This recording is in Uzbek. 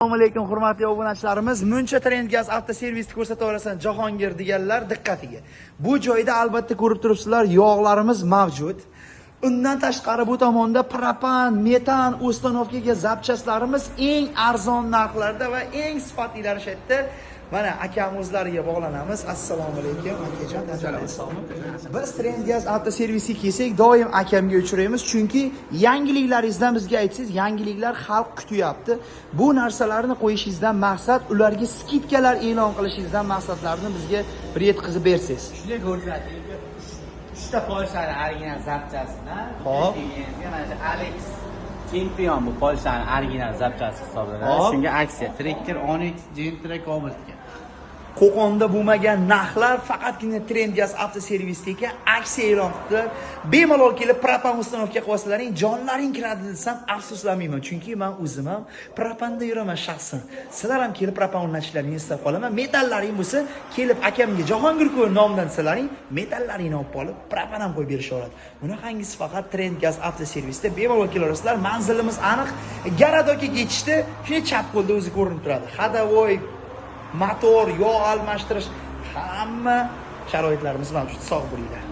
Assalomu alaykum hurmatli obunachilarimiz. Muncha Trend Gaz avtoservisni ko'rsataversan Jahongir deganlar diqqatiga. Bu joyda albatta ko'rib turibsizlar, yog'larimiz mavjud. Undan tashqari bu tomonda propan, metan uстановкаga zapchastlarimiz eng arzon narxlarda va eng sifatlilari shu yerda. Mana akam o'zlariga bog'lanamiz. Assalomu alaykum akajon. Biz Trend Gaz avtoservisga kelsak, doim akamga uchraymiz, chunki yangiliklaringizdan bizga aytsangiz, yangiliklar xalq kutyapti. Bu narsalarni qo'yishingizdan maqsad ularga skidkalar e'lon qilishingizdan maqsadlarni bizga bir yetkazib bersangiz. Shunday ko'rsating. 3 ta Polshani original zapchasidan. Hop. Mana shu Alex Champion bu Polshani original zapchasi hisoblanadi. Shunga aksiya Tracker Onyx Gentra Cobalt. Qo'qonda bo'lmagan narxlar faqatgina Trend Gaz avtoservisdagi aksiya e'lon qildi. Bemalol kelib propan uстановка qilib olsalaring, jonlaring kiradi desam afsuslanmayman, chunki men o'zim ham propanda yuraman shaxsan. Sizlar ham kelib propan o'rnatishlaringizni istab qolaman. Metallaring bo'lsa, kelib akamga Jahongir ko'l nomidan desalaring, metallaringni olib qolib, propan ham qo'yib berishaveradi. Bunaqangiz faqat Trend Gaz avtoservisda bemalol kelaverasizlar. Manzilimiz aniq. Garadoga yetishdi, shuni chap qo'lda o'zi ko'rinib turadi. Hadavoy motor, yog' almashtirish, hamma sharoitlarimiz mavjud. Sog' bo'linglar.